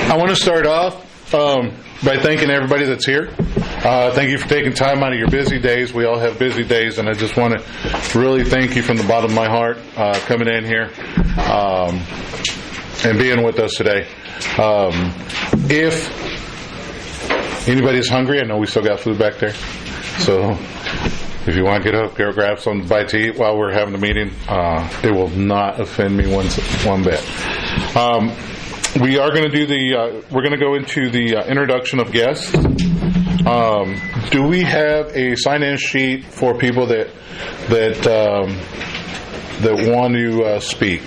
I want to start off by thanking everybody that's here. Thank you for taking time out of your busy days. We all have busy days, and I just want to really thank you from the bottom of my heart coming in here and being with us today. If anybody's hungry, I know we still got food back there, so if you want to get up, go grab something to bite to eat while we're having the meeting. It will not offend me one bit. We are going to do we're going to go into the introduction of guests. Do we have a sign-in sheet for people that want to speak?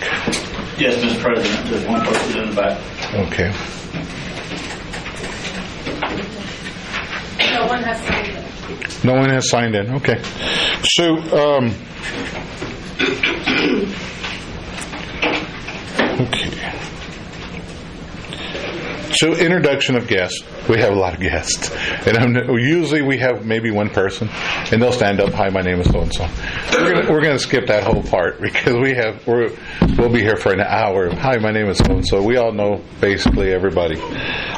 Yes, Mr. President. There's one person in the back. Okay. No one has signed in. No one has signed in. Okay. So, okay. So, introduction of guests. We have a lot of guests, and usually we have maybe one person, and they'll stand up. Hi, my name is so and so. We're gonna skip that whole part because we'll be here for an hour. Hi, my name is so and so. We all know basically everybody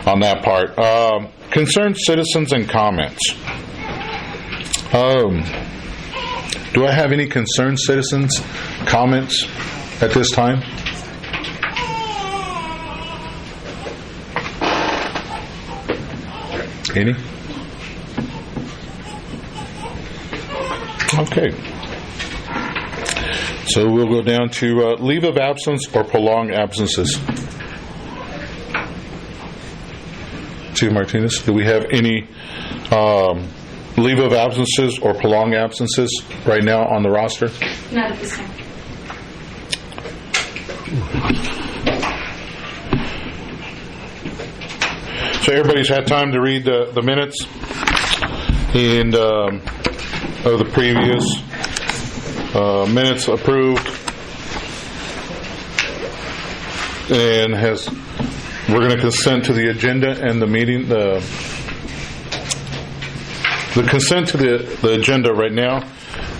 on that part. Concerned citizens and comments. Do I have any concerned citizens comments at this time? Any? Okay. So we'll go down to leave of absence or prolonged absences. Chief Martinez, do we have any leave of absences or prolonged absences right now on the roster? Not at this time. So everybody's had time to read the minutes and of the previous minutes approved, and we're going to consent to the agenda and the meeting. The consent to the agenda right now.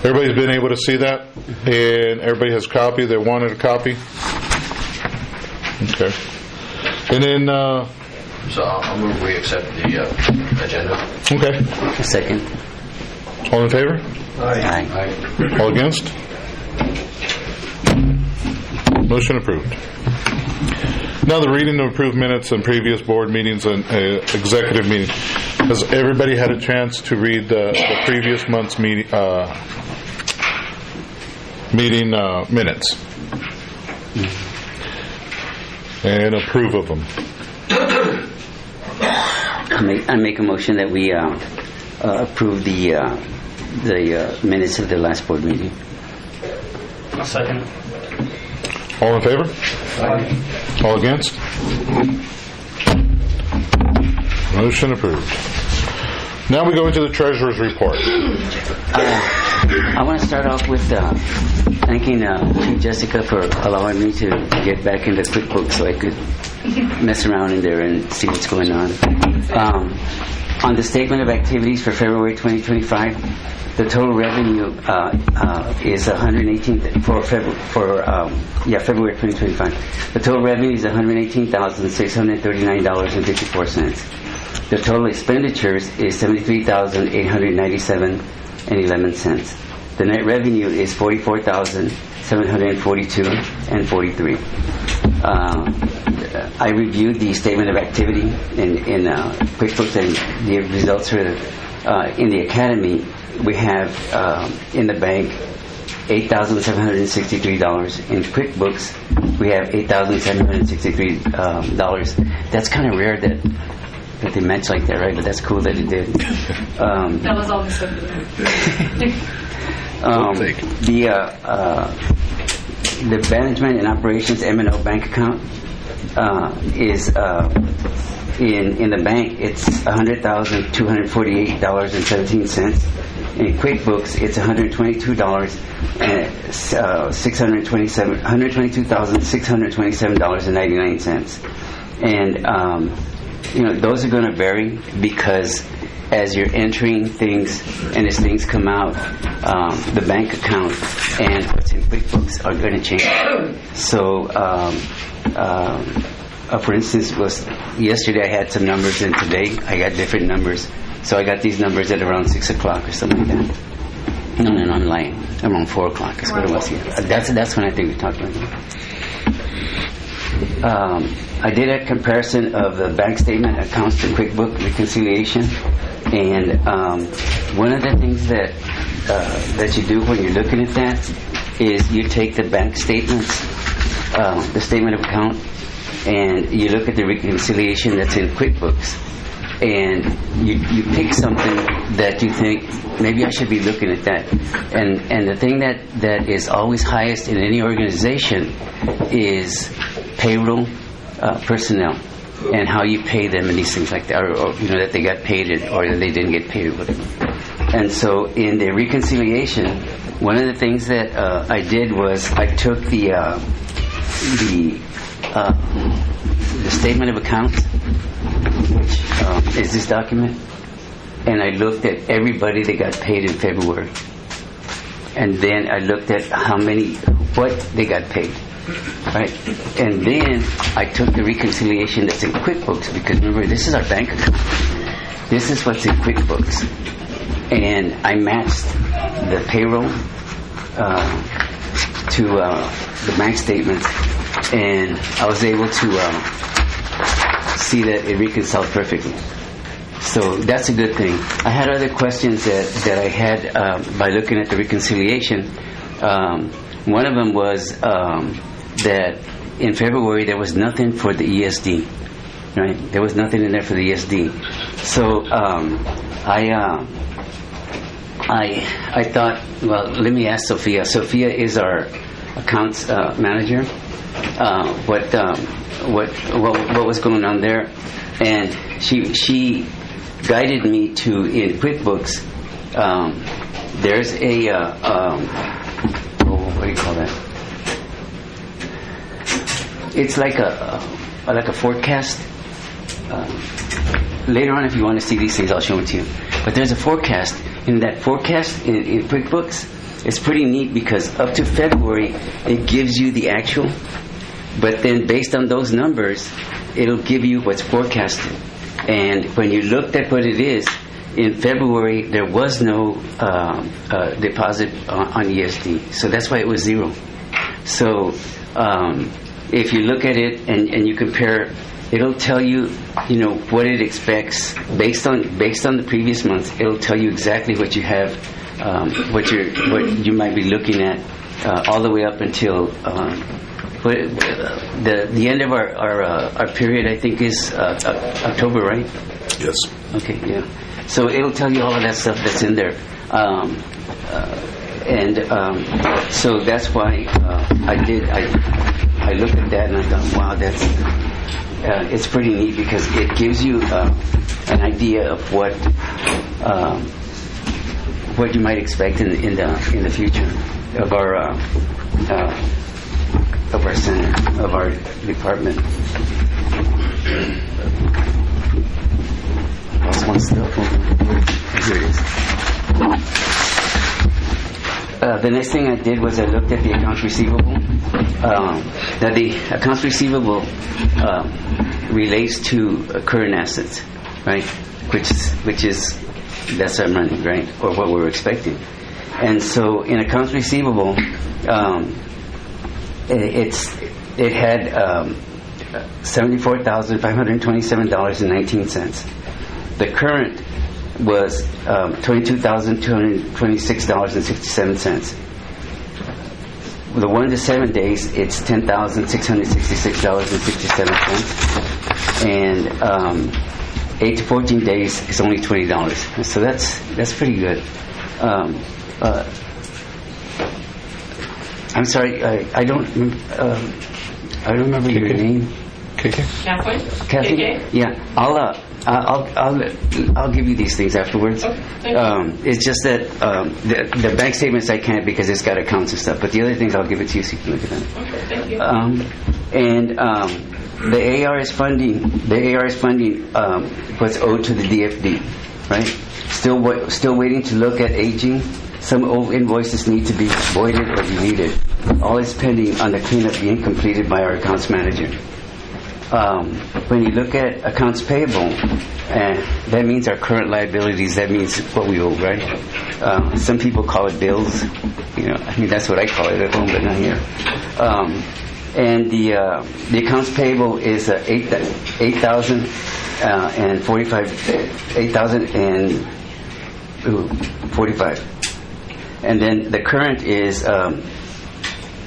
Everybody's been able to see that, and everybody has a copy. They wanted a copy. Okay, and then. So I'll move we accept the agenda. Okay. Second. All in favor? Aye. All against? Motion approved. Now the reading of approved minutes and previous board meetings and executive meetings. Has everybody had a chance to read the previous month's meeting minutes and approve of them? I make a motion that we approve the minutes of the last board meeting. I'll second. All in favor? Aye. All against? Motion approved. Now we go into the treasurer's report. I want to start off with thanking Chief Jessica for allowing me to get back into QuickBooks so I could mess around in there and see what's going on. On the statement of activities for February 2025, the total revenue is February 2025. The total revenue is $118,639.54. The total expenditures is $73,897.11. The net revenue is $44,742.43. I reviewed the statement of activity in QuickBooks, and the results are in the academy. We have in the bank $8,763. In QuickBooks, we have $8,763. That's kind of rare that they match like that, right? But that's cool that it did. That was all the The management and operations M&O bank account is in the bank. It's $100,248.17. In QuickBooks, it's $122,627.99. And those are going to vary because as you're entering things and as things come out, the bank account and what's in QuickBooks are going to change. So for instance, was yesterday I had some numbers, and today I got different numbers. So I got these numbers at around 6 o'clock or something like that. No, I'm lying. Around 4 o'clock is what it was. That's when I think we talked about it. I did a comparison of the bank statement accounts to QuickBook reconciliation, and one of the things that you do when you're looking at that is you take the bank statements, the statement of account, and you look at the reconciliation that's in QuickBooks, and you pick something that you think maybe I should be looking at that. And the thing that is always highest in any organization is payroll, personnel, and how you pay them and these things like that, or that they got paid or that they didn't get paid or whatever. And so in the reconciliation, one of the things that I did was I took the statement of accounts, which is this document, and I looked at everybody that got paid in February, and then I looked at what they got paid, right? And then I took the reconciliation that's in QuickBooks, because remember, this is our bank account. This is what's in QuickBooks, and I matched the payroll to the bank statements, and I was able to see that it reconciled perfectly. So that's a good thing. I had other questions that I had by looking at the reconciliation. One of them was that in February there was nothing for the ESD, right? There was nothing in there for the ESD. So I thought, well, let me ask Sophia. Sophia is our accounts manager. What was going on there? And she guided me to, in QuickBooks, there's a what do you call that? It's like a forecast. Later on, if you want to see these things, I'll show it to you. But there's a forecast. In that forecast in QuickBooks, it's pretty neat because up to February, it gives you the actual. But then based on those numbers, it'll give you what's forecasted. And when you looked at what it is, in February, there was no deposit on ESD. So that's why it was 0. So if you look at it and you compare, it'll tell you, what it expects based on the previous month. It'll tell you exactly what you have, what you might be looking at, all the way up until the end of our period. I think is October, right? Yes. Okay, yeah. So it'll tell you all of that stuff that's in there, so that's why I looked at that and I thought, wow, that's it's pretty neat because it gives you an idea of what you might expect in the future of our center, of our department. Lost one still. Here it is. The next thing I did was I looked at the accounts receivable. Now the accounts receivable relates to current assets, right? Which is that's our money, right? Or what we're expecting. And so in accounts receivable, it had $74,527.19. The current was $22,226.67. The 1 to 7 days, it's $10,666.67, and 8 to 14 days is only $20. So that's pretty good. I'm sorry, I don't remember your name. Kathleen? Kathy? KK? Yeah, I'll give you these things afterwards. Okay, thank you. It's just that the bank statements I can't because it's got accounts and stuff. But the other things I'll give it to you so you can look at them. Okay, thank you. The ARS funding. The ARS funding was owed to the DFD, right? Still waiting to look at aging. Some old invoices need to be voided or deleted. All is pending on the cleanup being completed by our accounts manager. when you look at accounts payable, that means our current liabilities. That means what we owe, right? Some people call it bills. I mean, that's what I call it at home, but not here. And the accounts payable is 8,000 and 45. And then the current is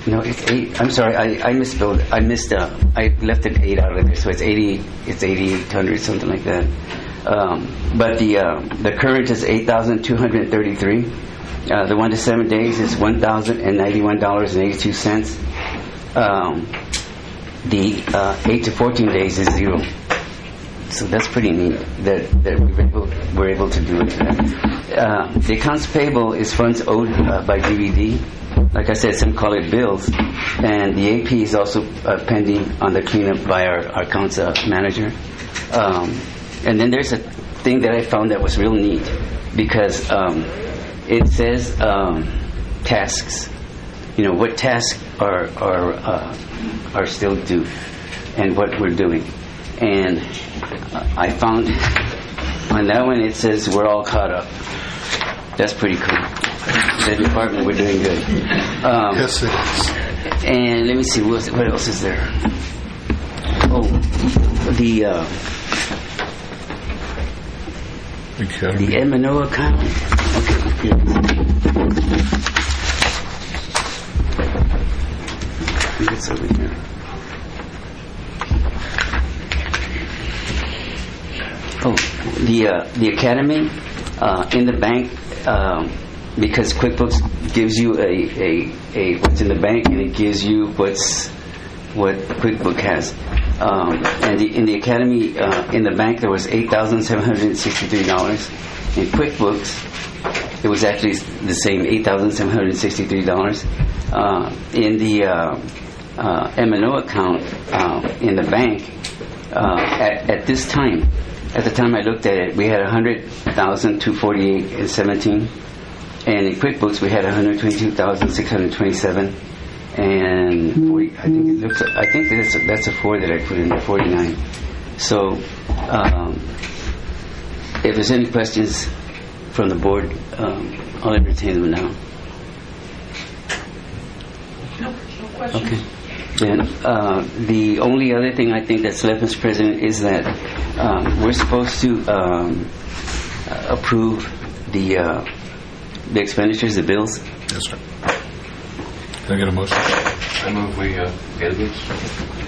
no, it's 8. I'm sorry, I misspelled. I left an 8 out of there, so it's 80. It's 8,800, something like that. But the current is 8,233. The 1 to 7 days is $1,091.82. The 8 to 14 days is 0. So that's pretty neat that we're able to do it. The accounts payable is funds owed by DVD. Like I said, some call it bills. And the AP is also pending on the cleanup by our accounts manager. And then there's a thing that I found that was real neat, because it says tasks. What tasks are still due and what we're doing. And I found on that one it says we're all caught up. That's pretty cool. The department, we're doing good. Yes, it is. And let me see, what else is there? Oh, the M&O account. Okay. I think it's over here. Oh, the academy in the bank, because QuickBooks gives you a what's in the bank, and it gives you what QuickBooks has. And in the academy in the bank there was $8,763. In QuickBooks it was actually the same $8,763. In the M&O account in the bank, at this time, at the time I looked at it, we had $100,248.17, and in QuickBooks we had $122,627, and 40, I think that's a 4 that I put in there, 49. So, if there's any questions from the board, I'll entertain them now. No questions. Okay. Then the only other thing I think that's left, Mr. President, is that we're supposed to approve the expenditures, the bills. Yes, sir. Can I get a motion? I move we get the bills.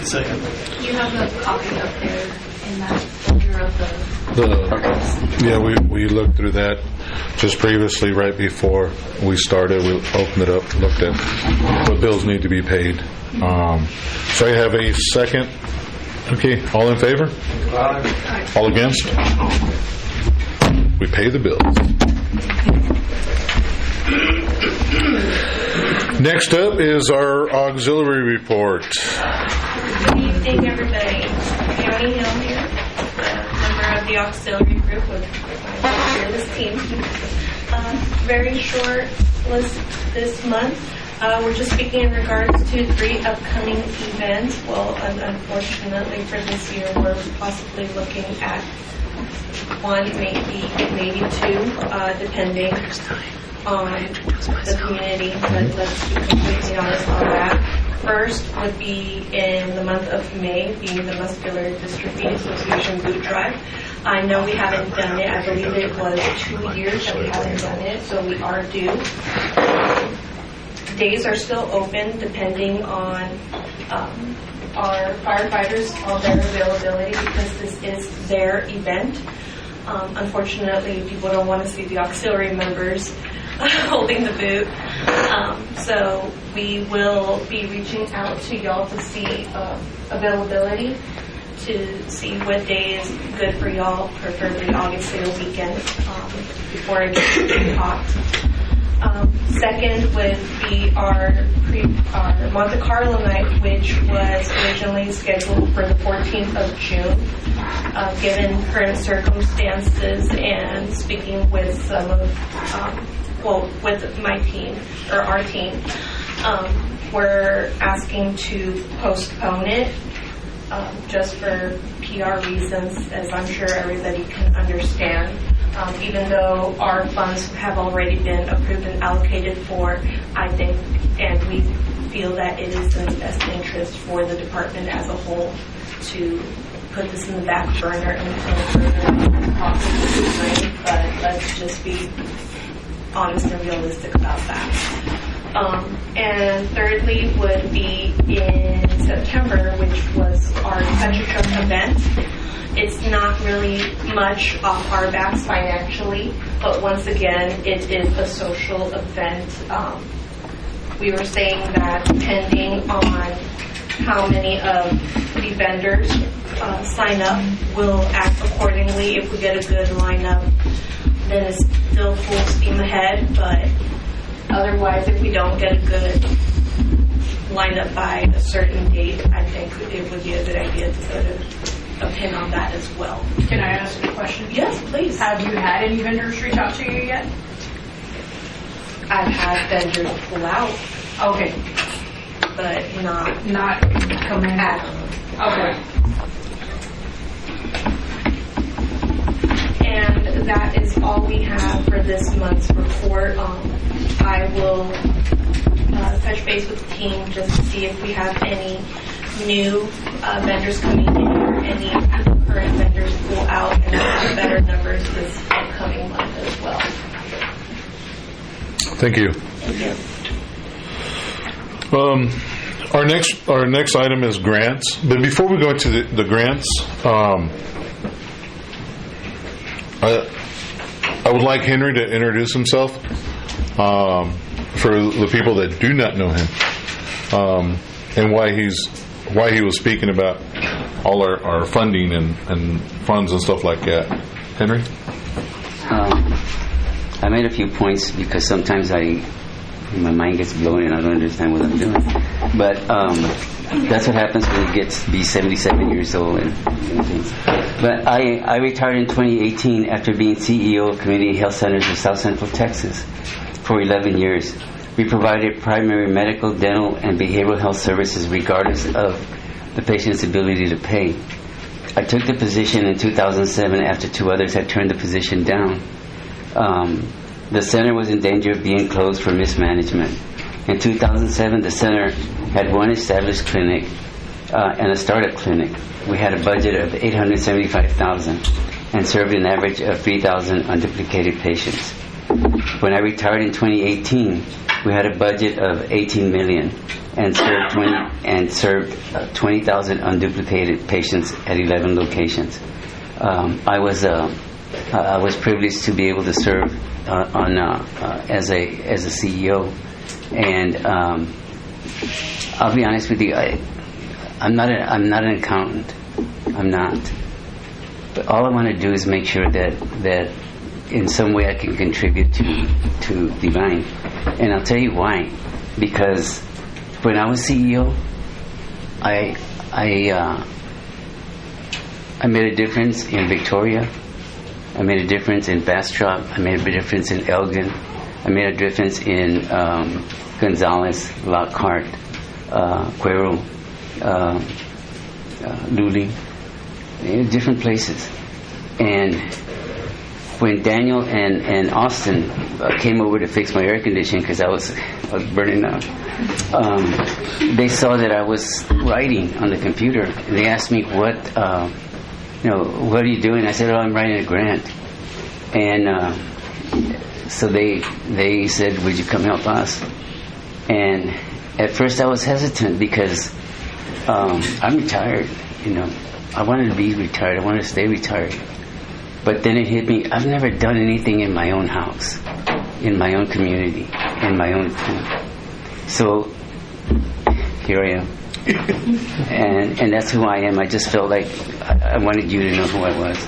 Second. You have a copy up there in that folder of the... Yeah, we looked through that just previously, right before we started. We opened it up, looked at what bills need to be paid. So I have a second. Okay, all in favor? Aye. All against? We pay the bills. Next up is our auxiliary report. Good evening, everybody. County Hill here, member of the auxiliary group with my fearless team. Very short list this month. We're just speaking in regards to 3 upcoming events. Well, unfortunately for this year, we're possibly looking at 1, maybe 2, depending on the community. But let's be completely honest on that. First would be in the month of May, being the Muscular Dystrophy Association Boot Drive. I know we haven't done it. I believe it was 2 years that we haven't done it, so we are due. Days are still open depending on our firefighters, on their availability, because this is their event. Unfortunately, people don't want to see the auxiliary members holding the boot. So we will be reaching out to y'all to see availability, to see what day is good for y'all, preferably obviously a weekend before it gets too hot. Second would be our Monte Carlo night, which was originally scheduled for the 14th of June. Given current circumstances and speaking with some of, with my team, or our team, we're asking to postpone it just for PR reasons, as I'm sure everybody can understand. Even though our funds have already been approved and allocated for, I think, and we feel that it is in the best interest for the department as a whole to put this in the back burner until further possible time. But let's just be honest and realistic about that. And thirdly would be in September, which was our Country Truck event. It's not really much off our backs financially, but once again, it is a social event. We were saying that depending on how many of the vendors sign up, we'll act accordingly. If we get a good lineup, then it's still full steam ahead, but otherwise, if we don't get a good lineup by a certain date, I think it would be a good idea to put a pin on that as well. Can I ask a question? Yes, please. Have you had any vendors reach out to you yet? I've had vendors pull out, Okay, but not coming at. Okay. And that is all we have for this month's report. I will touch base with the team just to see if we have any new vendors coming in or any current vendors pull out, and we'll have better numbers this upcoming month as well. Thank you. Our next item is grants. But before we go into the grants, I would like Henry to introduce himself for the people that do not know him, and why he was speaking about all our funding and funds and stuff like that. Henry? I made a few points because sometimes my mind gets blown and I don't understand what I'm doing. But that's what happens when you get to be 77 years old. But I retired in 2018 after being CEO of Community Health Centers of South Central Texas for 11 years. We provided primary medical, dental, and behavioral health services regardless of the patient's ability to pay. I took the position in 2007 after two others had turned the position down. The center was in danger of being closed for mismanagement. In 2007, the center had one established clinic and a startup clinic. We had a budget of $875,000 and served an average of 3,000 unduplicated patients. When I retired in 2018, we had a budget of $18 million and served 20,000 unduplicated patients at 11 locations. I was privileged to be able to serve as a CEO, and I'll be honest with you, I'm not an accountant. I'm not. But all I want to do is make sure that in some way I can contribute to Devine, and I'll tell you why. Because when I was CEO, I made a difference in Victoria. I made a difference in Bastrop. I made a difference in Elgin. I made a difference in Gonzales, Lockhart, Cuero, Luling, in different places. And when Daniel and Austin came over to fix my air conditioning because I was burning up, they saw that I was writing on the computer. And they asked me, what are you doing? I said, I'm writing a grant. And so they said, would you come help us? And at first I was hesitant because I'm retired. I wanted to be retired. I wanted to stay retired. But then it hit me, I've never done anything in my own house, in my own community, in my own town. So here I am. And that's who I am. I just felt like I wanted you to know who I was.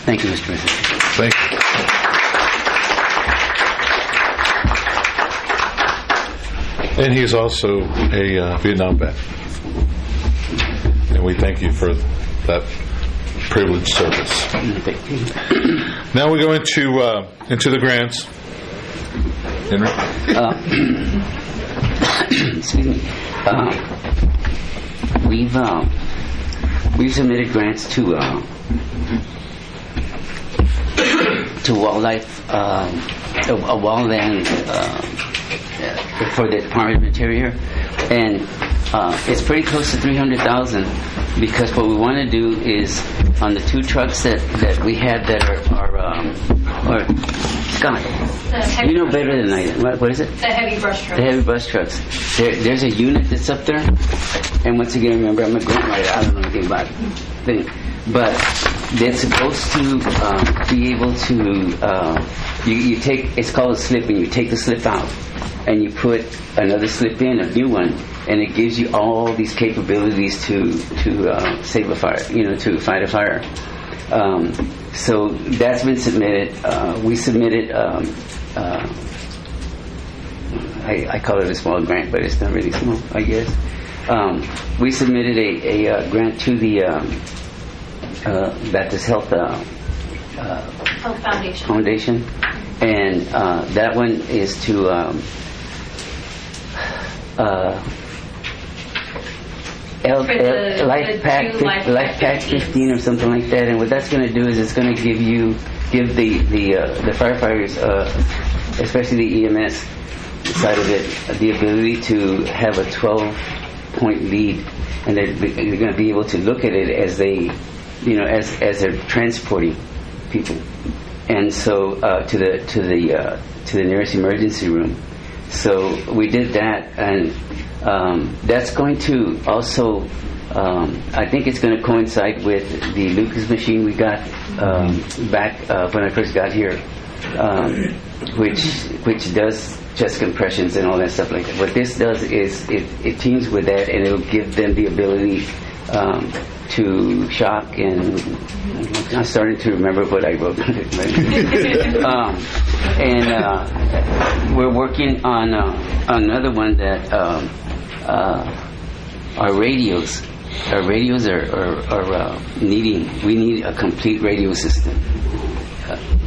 Thank you, Mr. President. Thank you. And he's also a Vietnam vet. And we thank you for that privileged service. Thank you. Now we go into the grants. Henry? Excuse me. we've submitted grants to wildlife, a wildland for the Department of Interior, and it's pretty close to 300,000, because what we want to do is on the 2 trucks that we have that are Scott, you know better than I do. What is it? The heavy brush truck. The heavy bus trucks. There's a unit that's up there, and once again, remember, I'm a grant writer. I don't know anything about it. But they're supposed to be able to, you take, it's called a slip, and you take the slip out, and you put another slip in, a new one, and it gives you all these capabilities to save a fire, to fight a fire. So that's been submitted. We submitted, I call it a small grant, but it's not really small, I guess. We submitted a grant to the Baptist Health Foundation, and that one is to Life Pack 15 or something like that. And what that's going to do is it's going to give the firefighters, especially the EMS side of it, the ability to have a 12-point lead, and they're going to be able to look at it as they, as they're transporting people, and so to the nearest emergency room. So we did that, and that's going to also, I think it's going to coincide with the Lucas machine we got back when I first got here, which does chest compressions and all that stuff like that. What this does is it teams with that, and it'll give them the ability to shock, and I'm starting to remember what I wrote. We're working on another one that our radios are needing. We need a complete radio system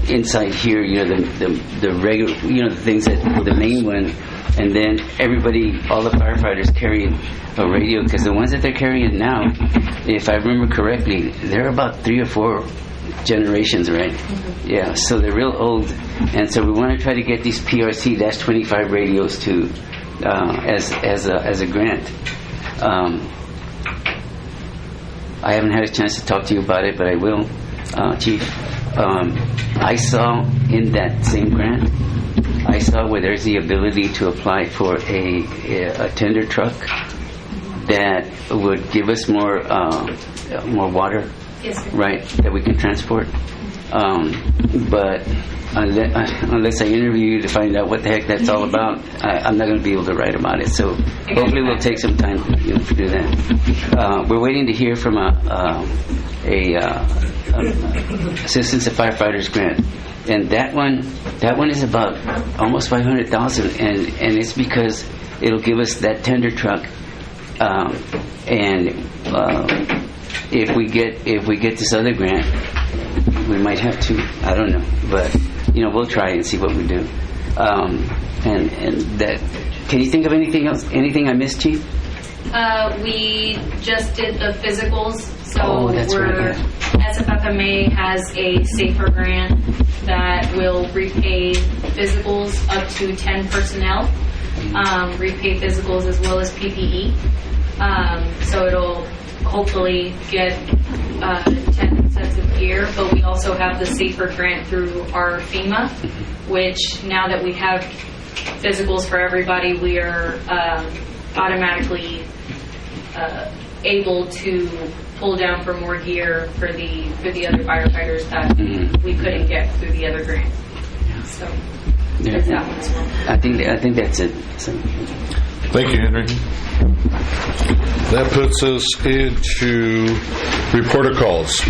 inside here. The regular, the things that the main one, and then everybody, all the firefighters carry a radio, because the ones that they're carrying now, if I remember correctly, they're about 3 or 4 generations, right? Mm-hmm. Yeah, so they're real old, and so we want to try to get these PRC-25 radios to as a grant. I haven't had a chance to talk to you about it, but I will, Chief. I saw in that same grant, I saw where there's the ability to apply for a tender truck that would give us more water, Yes, sir. right, that we can transport. But unless I interview you to find out what the heck that's all about, I'm not going to be able to write about it. So hopefully we'll take some time to do that. We're waiting to hear from a Assistance to Firefighters grant, and that one is about almost 500,000, and it's because it'll give us that tender truck. And if we get this other grant, we might have to. I don't know, but we'll try and see what we do. And that. Can you think of anything else? Anything I missed, Chief? We just did the physicals, so that's right, yeah. SFFMA has a safer grant that will repay physicals up to 10 personnel, repay physicals as well as PPE. So it'll hopefully get 10 sets of gear, but we also have the safer grant through our FEMA, which now that we have physicals for everybody, we are automatically able to pull down for more gear for the other firefighters that we couldn't get through the other grant. So there's that one as well. I think that's it. So. Thank you, Henry. That puts us into reporter calls.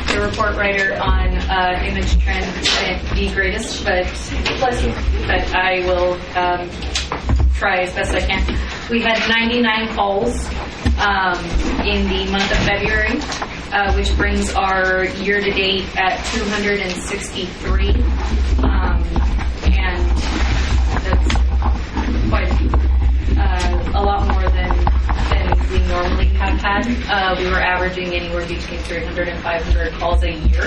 The report writer on image trend isn't the greatest, but I will try as best I can. We had 99 calls in the month of February, which brings our year-to-date at 263, and we were averaging anywhere between 300 and 500 calls a year.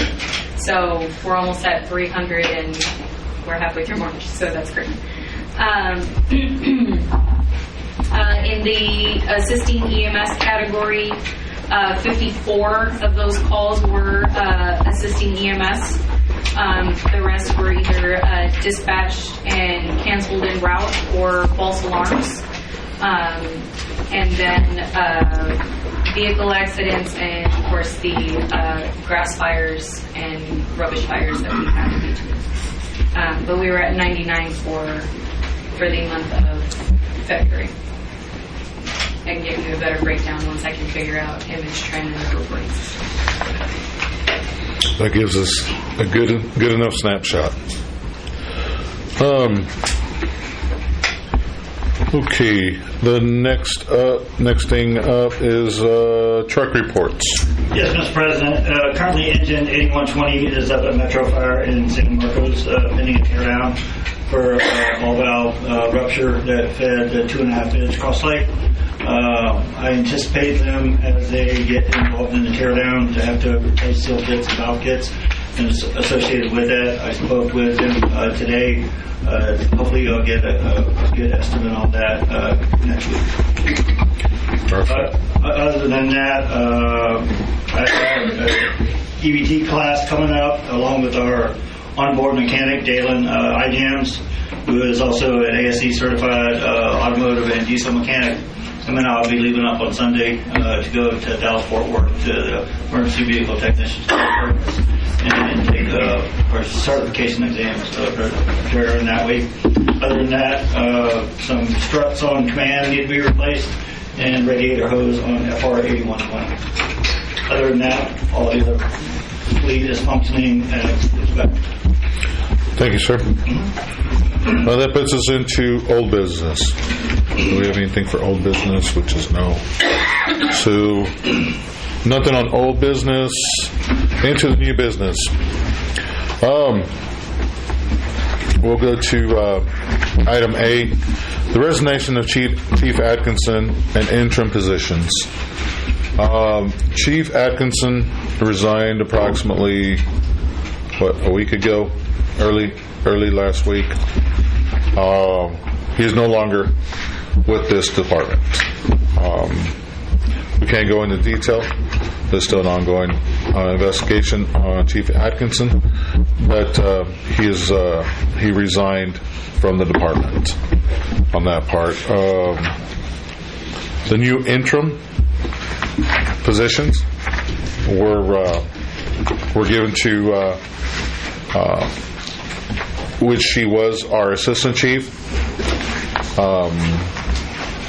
So we're almost at 300 and we're halfway through March, so that's great. In the assisting EMS category, 54 of those calls were assisting EMS. The rest were either dispatched and canceled en route or false alarms. And then vehicle accidents and, of course, the grass fires and rubbish fires that we had in between. But we were at 99 for the month of February. I can give you a better breakdown once I can figure out image trend and the reporting system. That gives us a good enough snapshot. Okay, the next thing up is truck reports. Yes, Mr. President. Currently, engine 8120 is up at Metro Fire in San Marcos, pending a teardown for all valve rupture that fed the 2.5-inch cross lake. I anticipate them, as they get involved in the teardown, to have to replace seal kits and valve kits. And associated with that, I spoke with him today. Hopefully you'll get a good estimate on that next week. Perfect. Other than that, I have an EBT class coming up along with our onboard mechanic, Dalen IGAMS, who is also an ASE certified automotive and diesel mechanic. Coming out, I'll be leaving up on Sunday to go to Dallas-Fort Worth to the emergency vehicle technician's conference and take our certification exams during that week. Other than that, some struts on command need to be replaced and radiator hose on FR 8120. Other than that, all the other fleet is functioning as expected. Thank you, sir. That puts us into old business. Do we have anything for old business? Which is no. So, nothing on old business. Into the new business. We'll go to item A, the resignation of Chief Atkinson and interim positions. Chief Atkinson resigned approximately, a week ago, early last week. He is no longer with this department. We can't go into detail. There's still an ongoing investigation on Chief Atkinson, but he resigned from the department on that part. The new interim positions were given to which she was our assistant chief,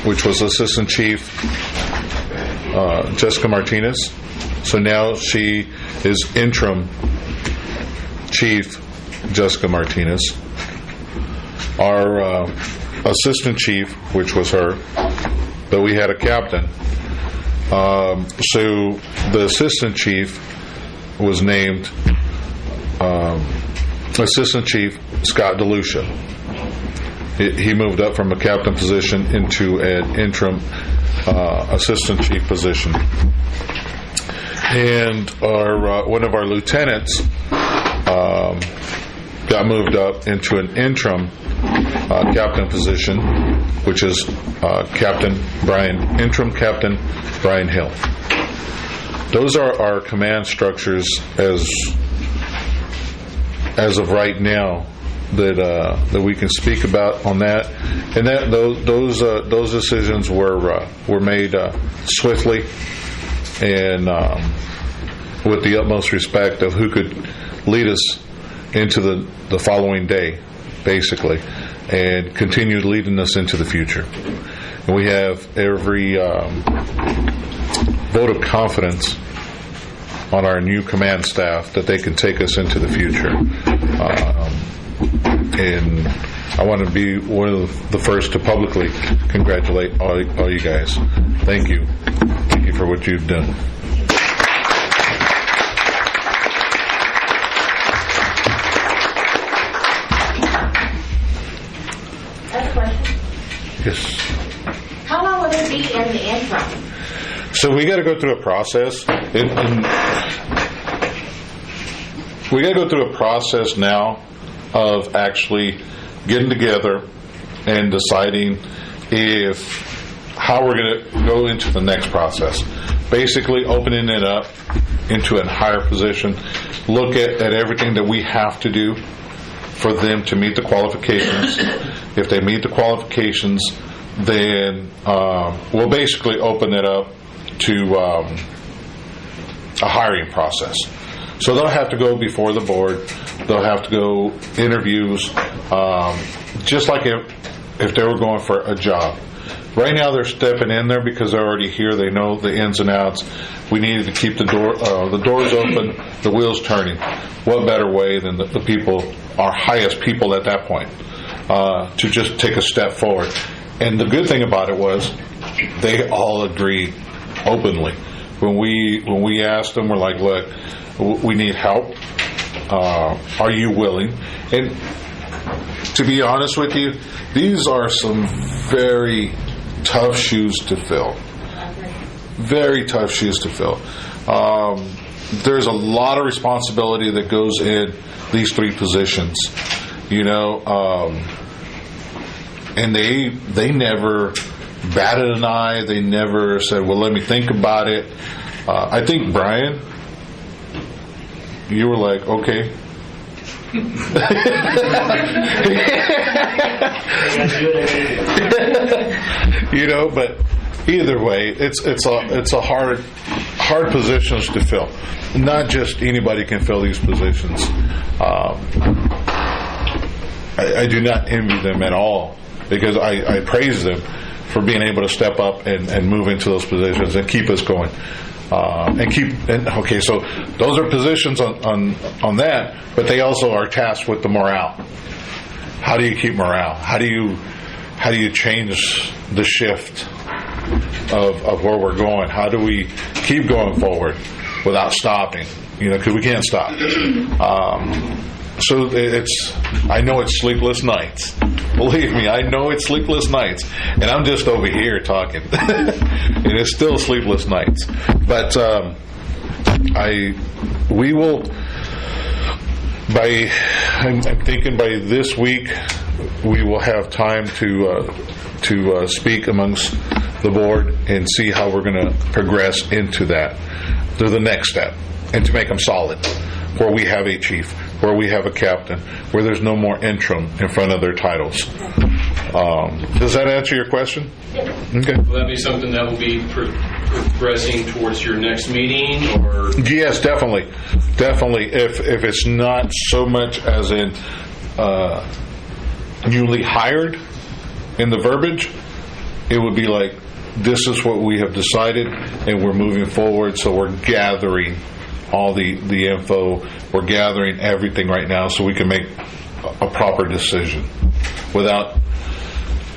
which was Assistant Chief Jessica Martinez. So now she is interim Chief Jessica Martinez. Our assistant chief, which was her, but we had a captain. So the assistant chief was named Assistant Chief Scott DeLucia. He moved up from a captain position into an interim assistant chief position. And our one of our lieutenants got moved up into an interim captain position, which is interim Captain Brian Hill. Those are our command structures as of right now that we can speak about on that, and that those decisions were made swiftly and with the utmost respect of who could lead us into the following day, basically, and continue leading us into the future. And we have every vote of confidence on our new command staff that they can take us into the future. And I want to be one of the first to publicly congratulate all you guys. Thank you. Thank you for what you've done. I have a question. Yes. How long will they be in the interim? So we got to go through a process. We got to go through a process now of actually getting together and deciding how we're going to go into the next process. Basically opening it up into a higher position, look at everything that we have to do for them to meet the qualifications. If they meet the qualifications, then we'll basically open it up to a hiring process. So they'll have to go before the board. They'll have to go interviews, just like if they were going for a job. Right now they're stepping in there because they're already here. They know the ins and outs. We needed to keep the doors open, the wheels turning. What better way than the people, our highest people at that point, to just take a step forward. And the good thing about it was they all agreed openly. When we asked them, we're like, look, we need help. Are you willing? And to be honest with you, these are some very tough shoes to fill. Very tough shoes to fill. There's a lot of responsibility that goes in these three positions, and they never batted an eye. They never said, well, let me think about it. I think, Brian, you were like, okay. But either way, it's a hard positions to fill. Not just anybody can fill these positions. I do not envy them at all, because I praise them for being able to step up and move into those positions and keep us going. So those are positions on that, but they also are tasked with the morale. How do you keep morale? How do you change the shift of where we're going? How do we keep going forward without stopping? Because we can't stop. So I know it's sleepless nights. Believe me, I know it's sleepless nights. And I'm just over here talking. And it's still sleepless nights. But we will, I'm thinking by this week, we will have time to speak amongst the board and see how we're going to progress into that, to the next step, and to make them solid, where we have a chief, where we have a captain, where there's no more interim in front of their titles. Does that answer your question? Okay. Will that be something that will be progressing towards your next meeting, or? Yes, definitely. If it's not so much as in newly hired in the verbiage, it would be like, this is what we have decided and we're moving forward, so we're gathering all the info, we're gathering everything right now so we can make a proper decision without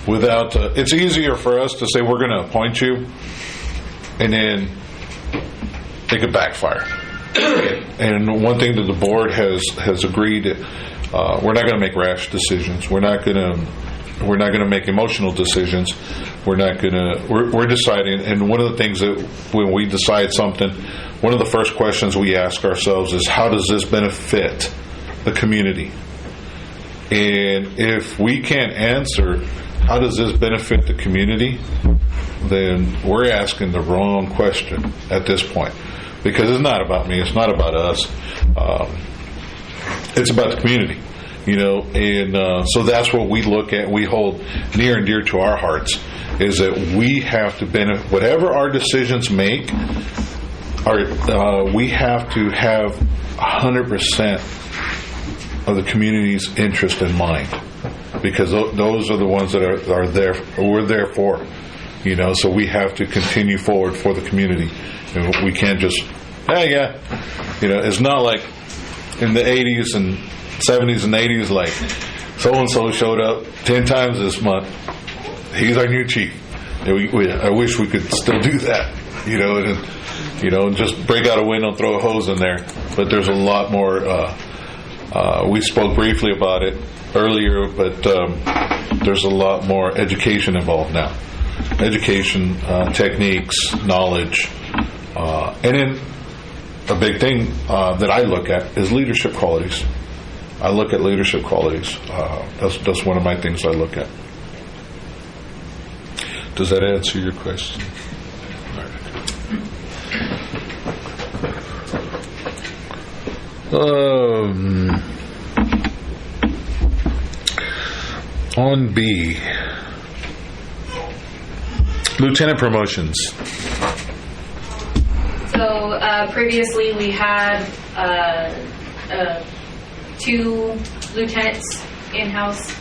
it's easier for us to say we're going to appoint you and then it could backfire. And one thing that the board has agreed, we're not going to make rash decisions. We're not going to make emotional decisions. We're deciding, and one of the things that when we decide something, one of the first questions we ask ourselves is, how does this benefit the community? And if we can't answer, how does this benefit the community, then we're asking the wrong question at this point. Because it's not about me, it's not about us, it's about the community. And so that's what we look at, we hold near and dear to our hearts, is that we have to benefit, whatever our decisions make, we have to have 100% of the community's interest in mind, because those are the ones that are there, we're there for, so we have to continue forward for the community. And we can't just, it's not like in the 80s and 70s and 80s, like so-and-so showed up 10 times this month, he's our new chief. I wish we could still do that, and just break out a window and throw a hose in there. But there's a lot more. We spoke briefly about it earlier, but there's a lot more education involved now. education, techniques, knowledge, and then a big thing that I look at is leadership qualities. I look at leadership qualities. That's one of my things I look at. Does that answer your question? On B, lieutenant promotions. So previously we had 2 lieutenants in-house.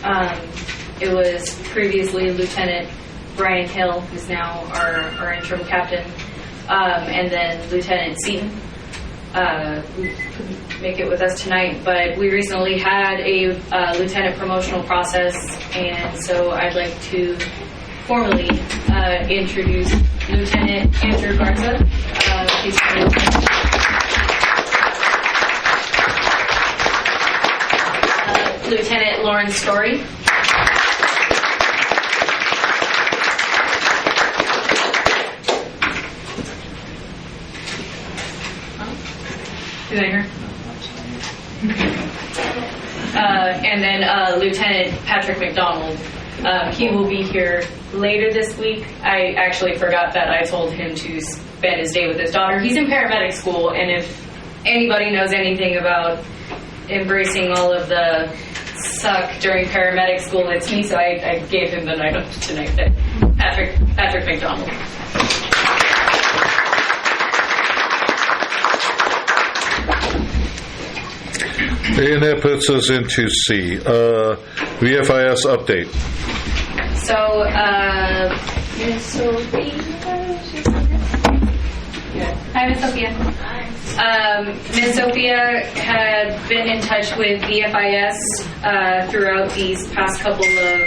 It was previously Lieutenant Brian Hill, who's now our interim captain, and then Lieutenant Seaton, who couldn't make it with us tonight, but we recently had a lieutenant promotional process, and so I'd like to formally introduce Lieutenant Andrew Garza. He's Lieutenant Lauren Story. Is that here? And then Lieutenant Patrick McDonald. He will be here later this week. I actually forgot that I told him to spend his day with his daughter. He's in paramedic school, and if anybody knows anything about embracing all of the suck during paramedic school, it's me, so I gave him the night off tonight. Patrick McDonald. And that puts us into C. VFIS update. So, Miss Sophia. Hi, Miss Sophia. Miss Sophia had been in touch with VFIS throughout these past couple of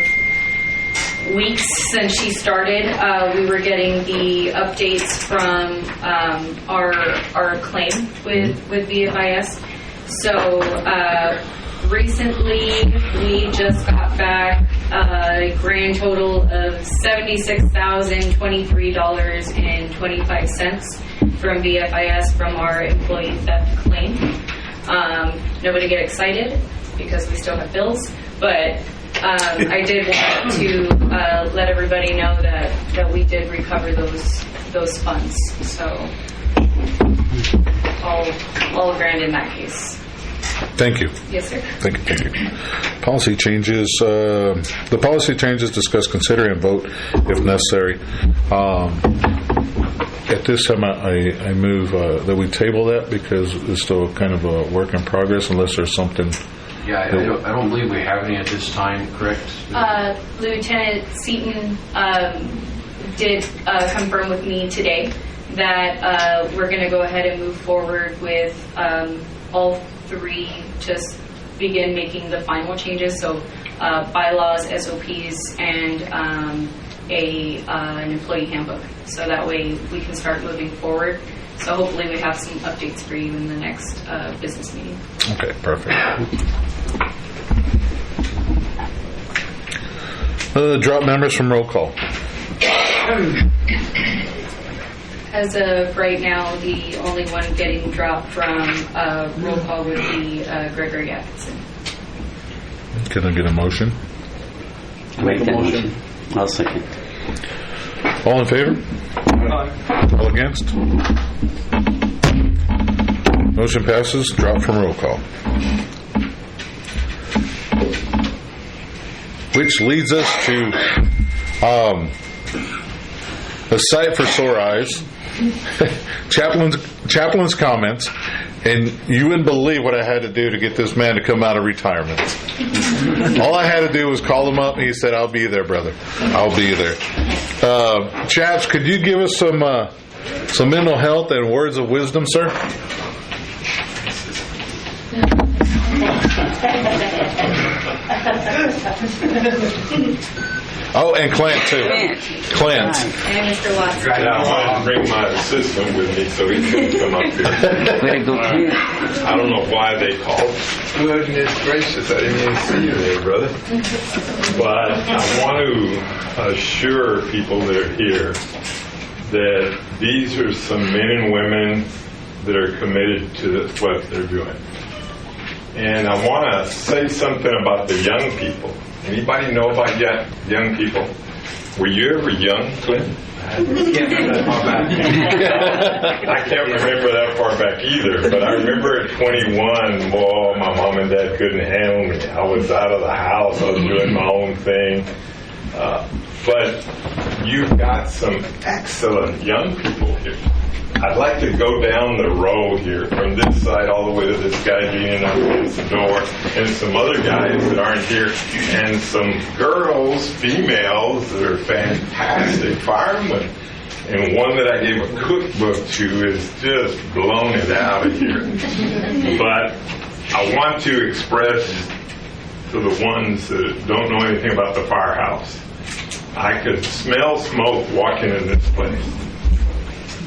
weeks since she started. We were getting the updates from our claim with VFIS. So recently we just got back a grand total of $76,023.25 from VFIS from our employee theft claim. Nobody get excited because we still have bills, but I did want to let everybody know that we did recover those funds. So all grand in that case. Thank you. Yes, sir. Thank you. Policy changes. The policy changes discussed, consider, and vote if necessary. At this time, I move that we table that because it's still kind of a work in progress unless there's something. Yeah, I don't believe we have any at this time, correct? Lieutenant Seaton did confirm with me today that we're going to go ahead and move forward with all 3 to begin making the final changes. So bylaws, SOPs, and an employee handbook. So that way we can start moving forward. So hopefully we have some updates for you in the next business meeting. Okay, perfect. Drop members from roll call. As of right now, the only one getting dropped from roll call would be Greg Atkinson. Can I get a motion? Make that motion. I'll second. All in favor? All against? Motion passes. Drop from roll call. Which leads us to a sight for sore eyes. Chaplain's comments, and you wouldn't believe what I had to do to get this man to come out of retirement. All I had to do was call him up, and he said, "I'll be there, brother. I'll be there." Chaps, could you give us some mental health and words of wisdom, sir? Oh, and Clint too. Clint. And Mr. Watson. Yeah, I wanted to bring my assistant with me so he can come up here. Way to go, Clint. I don't know why they called. Goodness gracious, I didn't even see you there, brother. But I want to assure people that are here that these are some men and women that are committed to what they're doing. And I want to say something about the young people. Anybody know about young people? Were you ever young, Clint? I can't remember that far back either, but I remember at 21, boy, my mom and dad couldn't handle me. I was out of the house, I was doing my own thing. But you've got some excellent young people here. I'd like to go down the row here from this side all the way to this guy leaning up against the door and some other guys that aren't here and some girls, females that are fantastic firemen. And one that I gave a cookbook to is just blown it out of here. But I want to express to the ones that don't know anything about the firehouse, I could smell smoke walking in this place.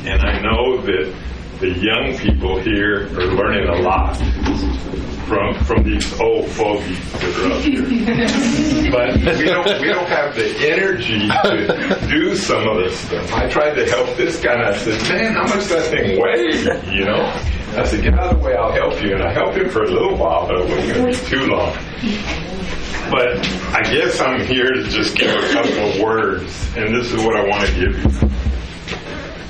And I know that the young people here are learning a lot from these old fogies that are up here. But we don't have the energy to do some of this stuff. I tried to help this guy, and I said, man, how much does that thing weigh? You know? I said, get out of the way, I'll help you. And I helped him for a little while, but it wasn't going to be too long. But I guess I'm here to just give a couple of words, and this is what I want to give you.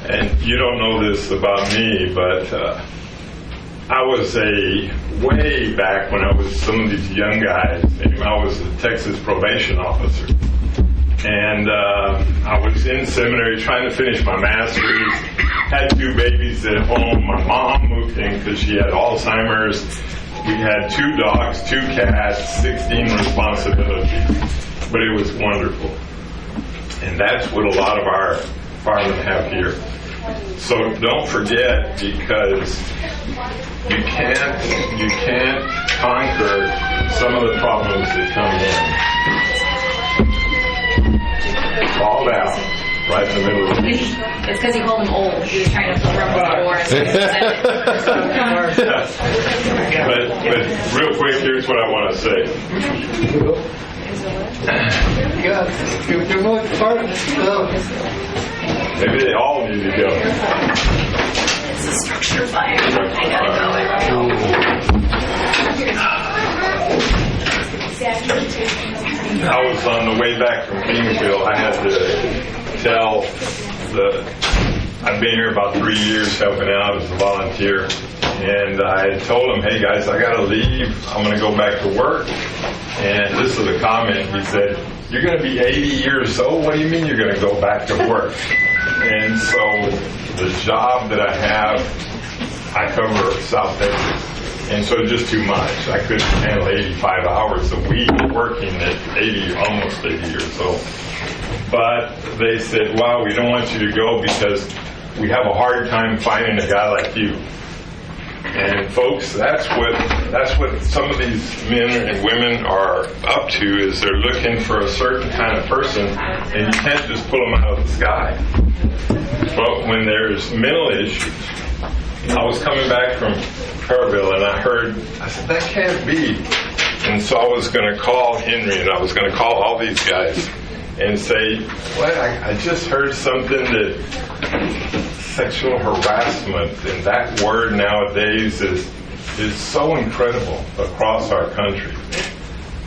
And you don't know this about me, but I was way back when I was some of these young guys, I was a Texas probation officer. And I was in seminary trying to finish my master's, had 2 babies at home. My mom moved in because she had Alzheimer's. We had 2 dogs, 2 cats, 16 responsibilities. But it was wonderful. And that's what a lot of our firemen have here. So don't forget, because you can't conquer some of the problems that come in. Fall out right in the middle of the meeting. It's because he called him old. He was trying to fill room with the door. But real quick, here's what I want to say. Maybe they all need to go. It's a structure fire. I gotta go. I was on the way back from Kingsville. I had to tell I've been here about 3 years helping out as a volunteer. And I told him, hey guys, I got to leave. I'm going to go back to work. And this is a comment. He said, you're going to be 80 years old? What do you mean you're going to go back to work? And so the job that I have, I cover South Texas. And so it's just too much. I couldn't handle 85 hours a week working at 80, almost 80 years old. But they said, wow, we don't want you to go because we have a hard time finding a guy like you. And folks, that's what some of these men and women are up to, is they're looking for a certain kind of person, and you can't just pull them out of the sky. But when there's mental issues, I was coming back from Kerrville, and I said, that can't be. And so I was going to call Henry, and I was going to call all these guys and say, well, I just heard something that sexual harassment, and that word nowadays is so incredible across our country.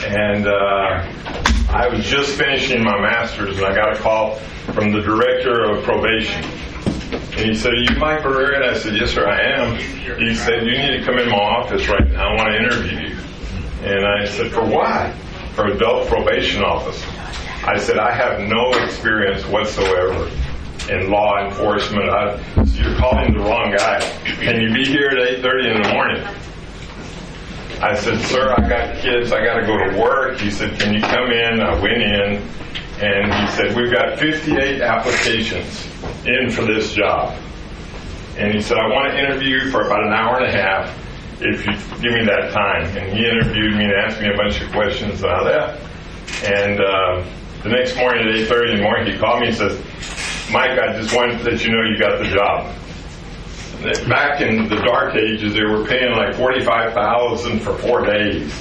And I was just finishing my master's, and I got a call from the director of probation. And he said, are you Mike Barrera? And I said, yes, sir, I am. He said, you need to come in my office right now. I want to interview you. And I said, for what? For adult probation officer. I said, I have no experience whatsoever in law enforcement. So you're calling the wrong guy. Can you be here at 8:30 in the morning? I said, sir, I got kids. I got to go to work. He said, can you come in? I went in, and he said, we've got 58 applications in for this job. And he said, I want to interview you for about an hour and a half if you give me that time. And he interviewed me and asked me a bunch of questions, and I left. And The next morning at 8:30 in the morning, he called me and says, Mike, I just wanted to let you know you got the job. Back in the dark ages, they were paying like $45,000 for 4 days.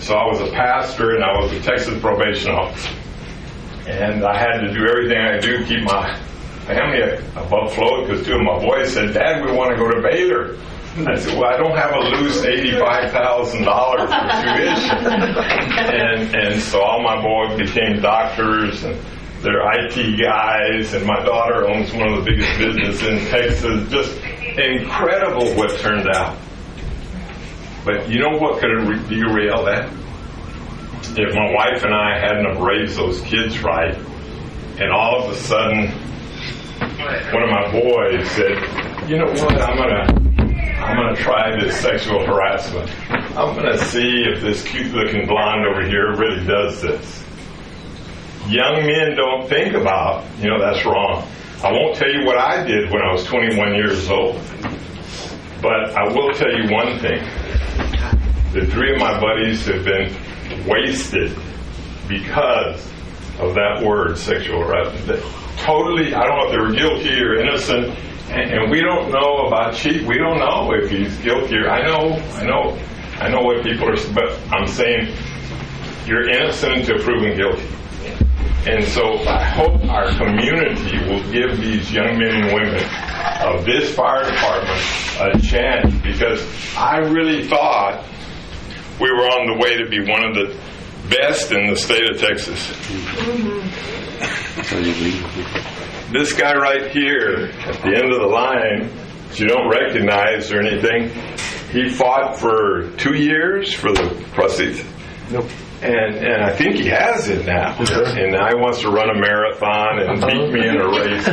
So I was a pastor and I was a Texas probation officer. And I had to do everything I could do to keep my family above float, because 2 of my boys said, Dad, we want to go to Baylor. I said, well, I don't have a loose $85,000 for tuition. And so all my boys became doctors, and they're IT guys, and my daughter owns one of the biggest businesses in Texas. Just incredible what turned out. But you know what could have derailed that? If my wife and I hadn't have raised those kids right, and all of a sudden one of my boys said, you know what, I'm gonna try this sexual harassment. I'm gonna see if this cute looking blonde over here really does this. Young men don't think about, that's wrong. I won't tell you what I did when I was 21 years old, but I will tell you one thing. The 3 of my buddies have been wasted because of that word, sexual harassment. Totally, I don't know if they were guilty or innocent, and we don't know about Chief. We don't know if he's guilty or I know what people are, but I'm saying you're innocent until proven guilty. And so I hope our community will give these young men and women of this fire department a chance, because I really thought we were on the way to be one of the best in the state of Texas. This guy right here at the end of the line, that you don't recognize or anything, he fought for 2 years for the proceeds. Nope. And I think he has it now. And now he wants to run a marathon and beat me in a race.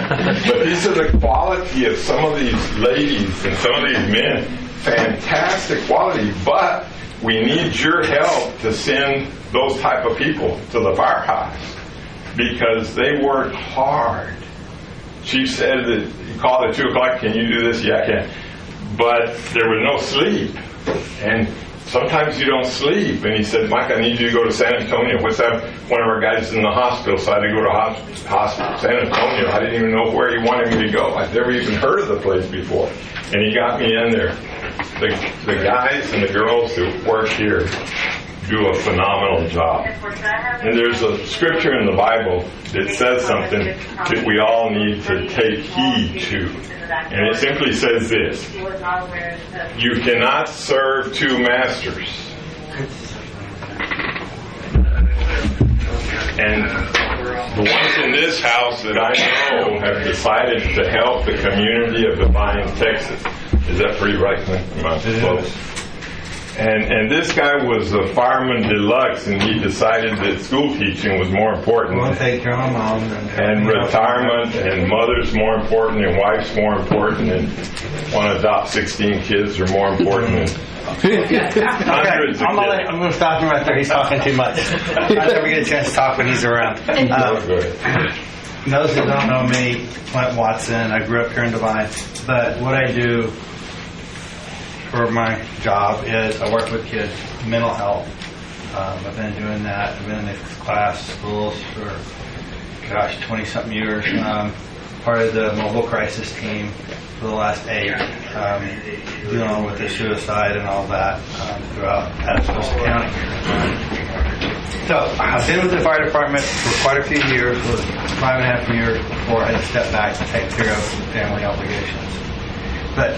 But these are the quality of some of these ladies and some of these men. Fantastic quality, but we need your help to send those type of people to the firehouse, because they work hard. Chief said that he called at 2 o'clock, can you do this? Yeah, I can. But there was no sleep. And sometimes you don't sleep. And he said, Mike, I need you to go to San Antonio. What's that? One of our guys is in the hospital, so I had to go to hospital, San Antonio. I didn't even know where he wanted me to go. I'd never even heard of the place before. And he got me in there. The guys and the girls who work here do a phenomenal job. And there's a scripture in the Bible that says something that we all need to take heed to. And it simply says this: you cannot serve 2 masters. And the ones in this house that I know have decided to help the community of Devine, Texas. Is that pretty right? And this guy was a fireman deluxe, and he decided that school teaching was more important. We'll take care of mom. And retirement and mother's more important, and wife's more important, and want to adopt 16 kids are more important than hundreds of kids. I'm going to stop him right there. He's talking too much. I never get a chance to talk when he's around. Those that don't know me, Clint Watson, I grew up here in Devine, but what I do for my job is I work with kids, mental health. I've been doing that. I've been in the schools for, 20-something years. Part of the mobile crisis team for the last 8, dealing with the suicide and all that throughout Atascosa County. So I've been with the fire department for quite a few years, for 5.5 years before I had to step back to take care of some family obligations. But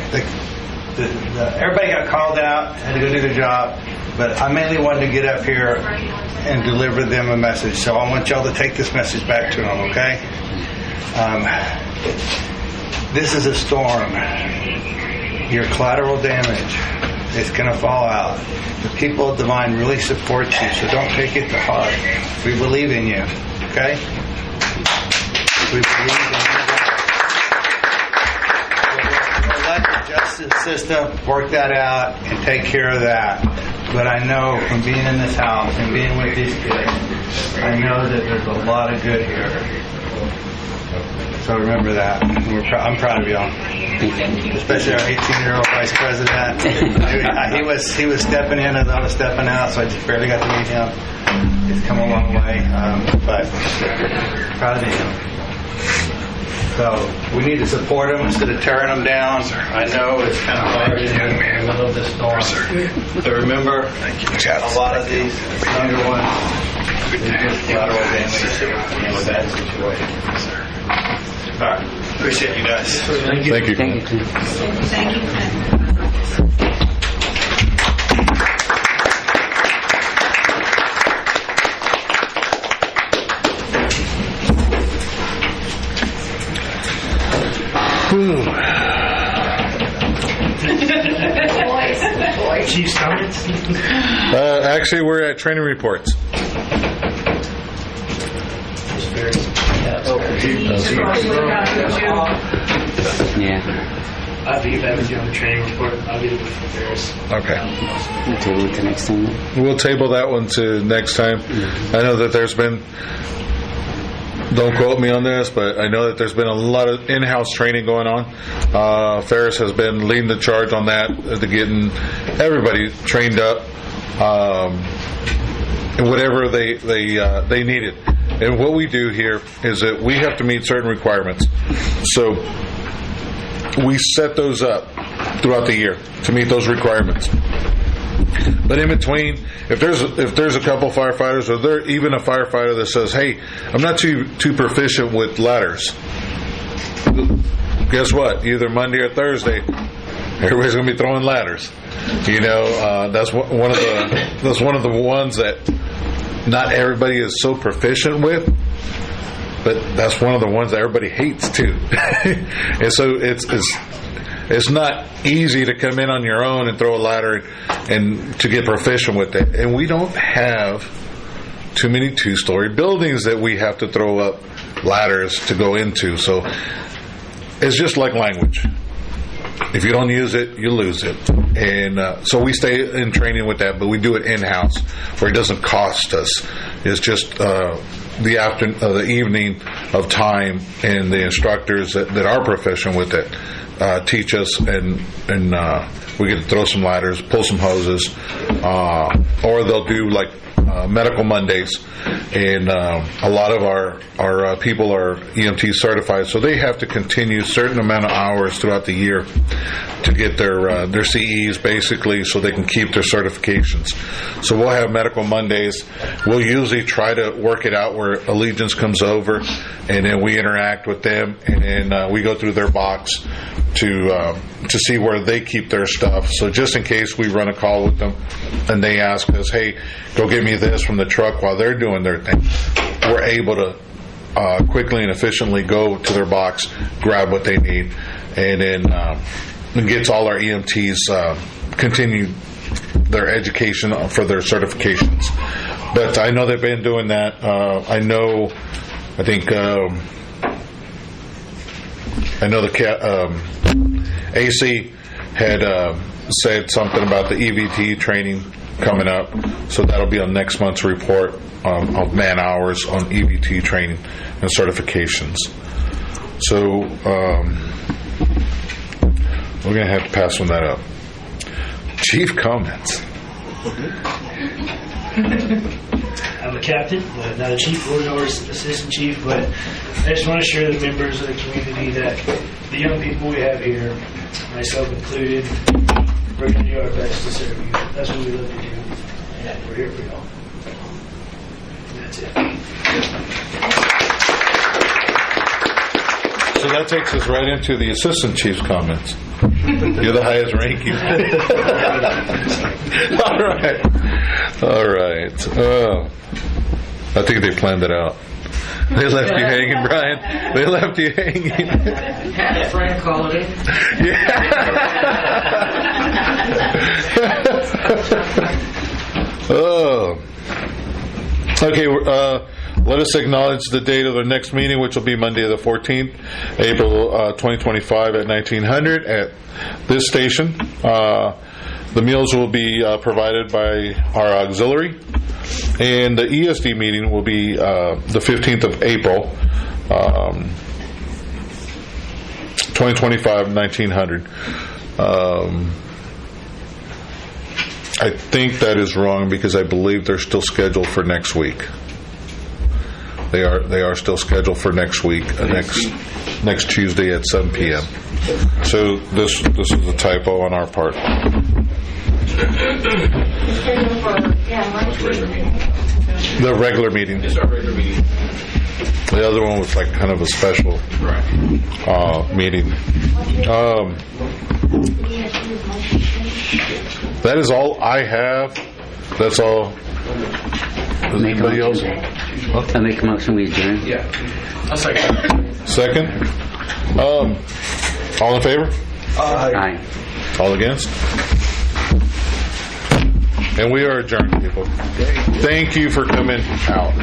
everybody got called out, had to go do their job, but I mainly wanted to get up here and deliver them a message. So I want y'all to take this message back to them, okay? This is a storm. Your collateral damage is going to fall out. The people of Devine really support you, so don't take it to heart. We believe in you, okay? We believe in you. We'll let the justice system work that out and take care of that. But I know from being in this house and being with these kids, I know that there's a lot of good here. So remember that. I'm proud of y'all. Especially our 18-year-old vice president. He was stepping in as I was stepping out, so I just barely got to meet him. It's come a long way, but proud of him. So we need to support them instead of tearing them down. I know it's kind of hard in the middle of the storm. But remember, a lot of these younger ones, they just collateral damage in a bad situation. All right. Appreciate you guys. Thank you. Thank you, Clint. Thank you. Chief's comments? Actually, we're at training reports. Yeah. I'll be back with you on the training report. I'll get it before Ferris. Okay. We'll table it to next time then. We'll table that one to next time. I know that there's been, don't quote me on this, but I know that there's been a lot of in-house training going on. Ferris has been leading the charge on that, to getting everybody trained up, whatever they needed. And what we do here is that we have to meet certain requirements. So we set those up throughout the year to meet those requirements. But in between, if there's a couple firefighters, or there even a firefighter that says, "Hey, I'm not too proficient with ladders," guess what? Either Monday or Thursday, everybody's going to be throwing ladders. That's one of the ones that not everybody is so proficient with. But that's one of the ones that everybody hates too. And so it's not easy to come in on your own and throw a ladder and to get proficient with it. And we don't have too many 2-story buildings that we have to throw up ladders to go into. So it's just like language. If you don't use it, you lose it. And so we stay in training with that, but we do it in-house where it doesn't cost us. It's just the evening of time, and the instructors that are proficient with it teach us, and we get to throw some ladders, pull some hoses, or they'll do like medical Mondays, and a lot of our people are EMT certified, so they have to continue a certain amount of hours throughout the year to get their CEs, basically, so they can keep their certifications. So we'll have medical Mondays. We'll usually try to work it out where Allegiance comes over, and then we interact with them, and then we go through their box to see where they keep their stuff. So just in case we run a call with them and they ask us, "Hey, go get me this from the truck," while they're doing their thing, we're able to quickly and efficiently go to their box, grab what they need, and then it gets all our EMTs continue their education for their certifications. But I know they've been doing that. I know the AC had said something about the EVT training coming up, so that'll be on next month's report of man hours on EVT training and certifications. So we're going to have to pass on that up. Chief comments. I'm a captain, not a chief or assistant chief, but I just want to assure the members of the community that the young people we have here, myself included, we're going to do our best to serve you. That's what we love to do, and we're here for y'all. And that's it. So that takes us right into the assistant chief's comments. You're the highest ranking. All right. I think they planned it out. They left you hanging, Brian. They left you hanging. Had a friend call it in. Oh. Okay, let us acknowledge the date of the next meeting, which will be Monday the 14th, April 2025 at 1900 at this station. The meals will be provided by our auxiliary, and the ESD meeting will be the 15th of April, 2025, 1900. I think that is wrong because I believe they're still scheduled for next week. They are still scheduled for next week, next Tuesday at 7 p.m. So this is a typo on our part. The regular meeting. It's our regular meeting. The other one was like kind of a special meeting. That is all I have. That's all. Does Make a anybody else? motion. I make a motion, we adjourn. Yeah. I'll second. Second? All in favor? Aye. All against? And we are adjourned, people. Thank you for coming out.